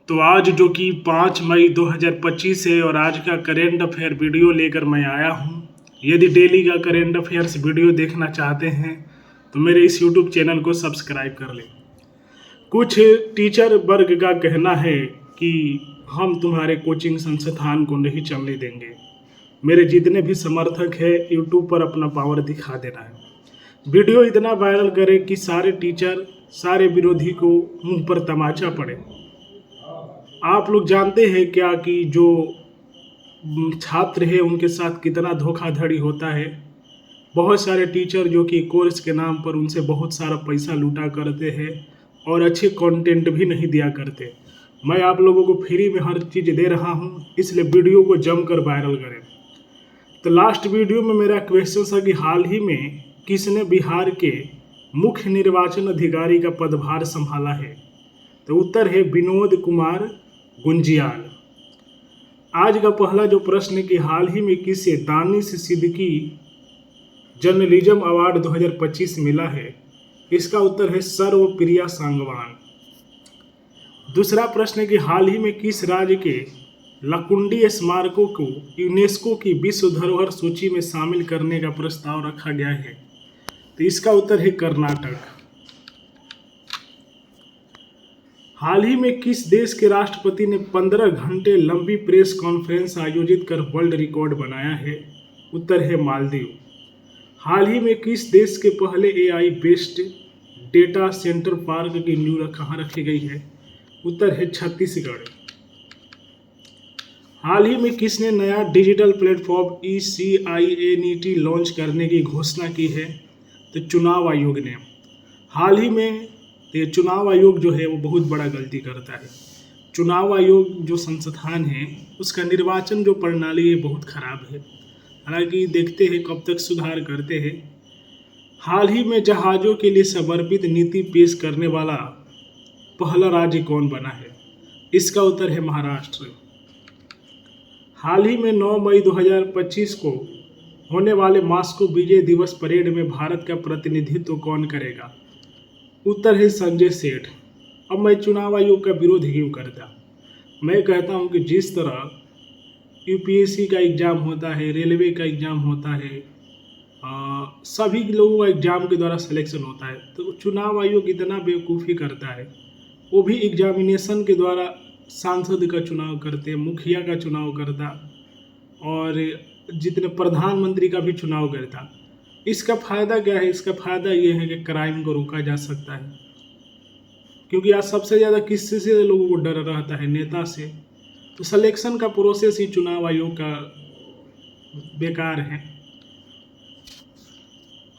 तो आज जो कि 5 मई 2025 है और आज का करेंट अफेयर वीडियो लेकर मैं आया हूँ। यदि डेली का करेंट अफेयर्स वीडियो देखना चाहते हैं तो मेरे इस यूट्यूब चैनल को सब्सक्राइब कर लें। कुछ टीचर वर्ग का कहना है कि हम तुम्हारे कोचिंग संस्थान को नहीं चलने देंगे। मेरे जितने भी समर्थक हैं यूट्यूब पर अपना पावर दिखा देना है। वीडियो इतना वायरल करें कि सारे टीचर सारे विरोधी को मुंह पर तमाचा पड़े। आप लोग जानते हैं क्या कि जो छात्र है उनके साथ कितना धोखाधड़ी होता है। बहुत सारे टीचर जो कि कोर्स के नाम पर उनसे बहुत सारा पैसा लूटा करते हैं और अच्छे कंटेंट भी नहीं दिया करते। मैं आप लोगों को फ्री में हर चीज़ दे रहा हूं, इसलिए वीडियो को जमकर वायरल करें। तो लास्ट वीडियो में मेरा क्वेश्चन था कि हाल ही में किसने बिहार के मुख्य निर्वाचन अधिकारी का पदभार संभाला है। तो उत्तर है विनोद कुमार गुंजियाल। आज का पहला जो प्रश्न है कि हाल ही में किसे दानिश सिद्दीकी जर्नलिज्म अवार्ड 2025 मिला है। इसका उत्तर है सर्वप्रिया सांगवान। दूसरा प्रश्न है कि हाल ही में किस राज्य के लकुंडी स्मारकों को यूनेस्को की विश्व धरोहर सूची में शामिल करने का प्रस्ताव रखा गया है। तो इसका उत्तर है कर्नाटक। हाल ही में किस देश के राष्ट्रपति ने 15 घंटे लंबी प्रेस कॉन्फ्रेंस आयोजित कर वर्ल्ड रिकॉर्ड बनाया है। उत्तर है मालदीव। हाल ही में किस देश के पहले AI based data centre park की नींव कहाँ रखी गई है। उत्तर है छत्तीसगढ़। हाल ही में किसने नया डिजिटल प्लेटफॉर्म ECINET लॉन्च करने की घोषणा की है। तो चुनाव आयोग ने। हाल ही में ये चुनाव आयोग जो है वो बहुत बड़ा गलती करता है। चुनाव आयोग जो संस्थान है उसका निर्वाचन जो प्रणाली है बहुत खराब है। हालांकि देखते हैं कब तक सुधार करते हैं। हाल ही में जहाज़ों के लिए समर्पित नीति पेश करने वाला पहला राज्य कौन बना है। इसका उत्तर है महाराष्ट्र। हाल ही में 9 मई 2025 को होने वाले मास्को विजय दिवस परेड में भारत का प्रतिनिधित्व कौन करेगा। उत्तर है संजय सेठ। अब मैं चुनाव आयोग का विरोध क्यों करता। मैं कहता हूं कि जिस तरह UPSC का एग्ज़ाम होता है, रेलवे का एग्ज़ाम होता है, सभी लोगों का एग्ज़ाम के द्वारा सिलेक्शन होता है, तो चुनाव आयोग इतना बेवकूफ़ी करता है। वो भी एग्जामिनेशन के द्वारा सांसद का चुनाव करते, मुखिया का चुनाव करता और जितने प्रधानमंत्री का भी चुनाव करता। इसका फ़ायदा क्या है। इसका फ़ायदा ये है कि क्राइम को रोका जा सकता है, क्योंकि आज सबसे ज़्यादा किससे लोगों को डर रहता है, नेता से। तो सिलेक्शन का प्रोसेस ही चुनाव आयोग का बेकार है।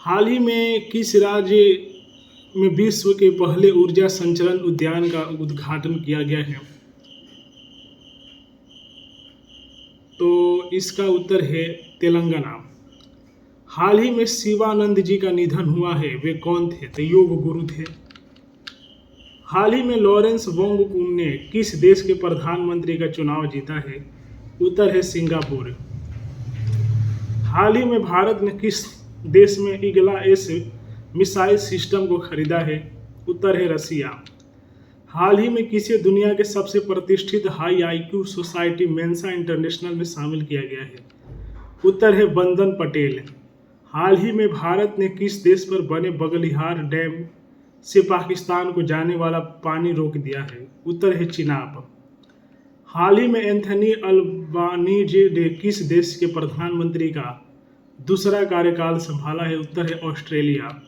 हाल ही में किस राज्य में विश्व के पहले ऊर्जा संचरण उद्यान का उद्घाटन किया गया है। तो इसका उत्तर है तेलंगाना। हाल ही में शिवानंद जी का निधन हुआ है, वे कौन थे। तो योग गुरु थे। हाल ही में लॉरेंस वोंगकुम ने किस देश के प्रधानमंत्री का चुनाव जीता है। उत्तर है सिंगापुर। हाल ही में भारत ने किस देश में ईगला एस मिसाइल सिस्टम को खरीदा है। उत्तर है रसिया। हाल ही में किसे दुनिया के सबसे प्रतिष्ठित high IQ society Mensa international में शामिल किया गया है। उत्तर है बंदन पटेल। हाल ही में भारत ने किस देश पर बने बगलिहार डैम से पाकिस्तान को जाने वाला पानी रोक दिया है। उत्तर है चिनाब। हाल ही में एंथनी अल्बानीजे ने किस देश के प्रधानमंत्री का दूसरा कार्यकाल संभाला है। उत्तर है ऑस्ट्रेलिया।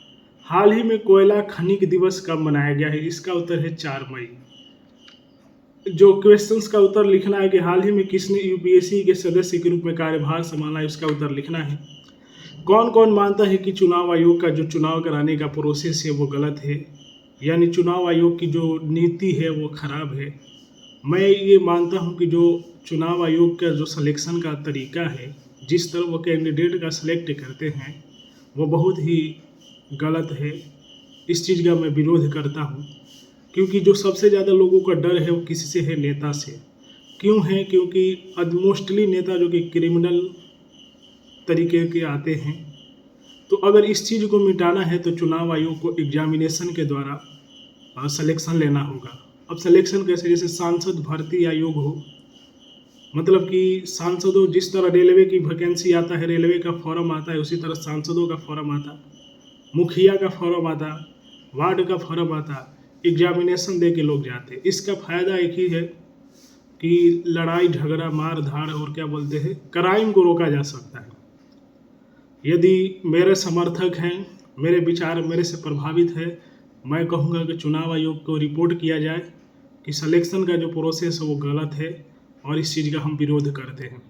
हाल ही में कोयला खनिक दिवस कब मनाया गया है। इसका उत्तर है 4 मई। जो क्वेश्चंस का उत्तर लिखना है कि हाल ही में किसने UPSC के सदस्य के रूप में कार्यभार संभाला है, इसका उत्तर लिखना है। कौन कौन मानता है कि चुनाव आयोग का जो चुनाव कराने का प्रोसेस है वो गलत है, यानी चुनाव आयोग की जो नीति है वो खराब है। मैं ये मानता हूँ कि जो चुनाव आयोग का जो सिलेक्शन का तरीका है, जिस तरह वो कैंडिडेट का सिलेक्ट करते हैं, वो बहुत ही गलत है। इस चीज़ का मैं विरोध करता हूँ, क्योंकि जो सबसे ज़्यादा लोगों का डर है वो किसी से है, नेता से। क्यों है? क्योंकि मोस्टली नेता जो कि क्रिमिनल तरीके के आते हैं। तो अगर इस चीज़ को मिटाना है तो चुनाव आयोग को एग्जामिनेशन के द्वारा सिलेक्शन लेना होगा। अब सिलेक्शन कैसे, जैसे सांसद भर्ती आयोग हो, मतलब कि सांसदों, जिस तरह रेलवे की वैकेंसी आता है, रेलवे का फॉर्म आता है, उसी तरह सांसदों का फॉर्म आता, मुखिया का फॉर्म आता, वार्ड का फॉर्म आता, एग्जामिनेशन दे के लोग जाते। इसका फायदा एक ही है कि लड़ाई झगड़ा मार धाड़ और क्या बोलते हैं क्राइम को रोका जा सकता है। यदि मेरे समर्थक हैं, मेरे विचार मेरे से प्रभावित है, मैं कहूँगा कि चुनाव आयोग को रिपोर्ट किया जाए कि सिलेक्शन का जो प्रोसेस है वो गलत है और इस चीज़ का हम विरोध करते हैं।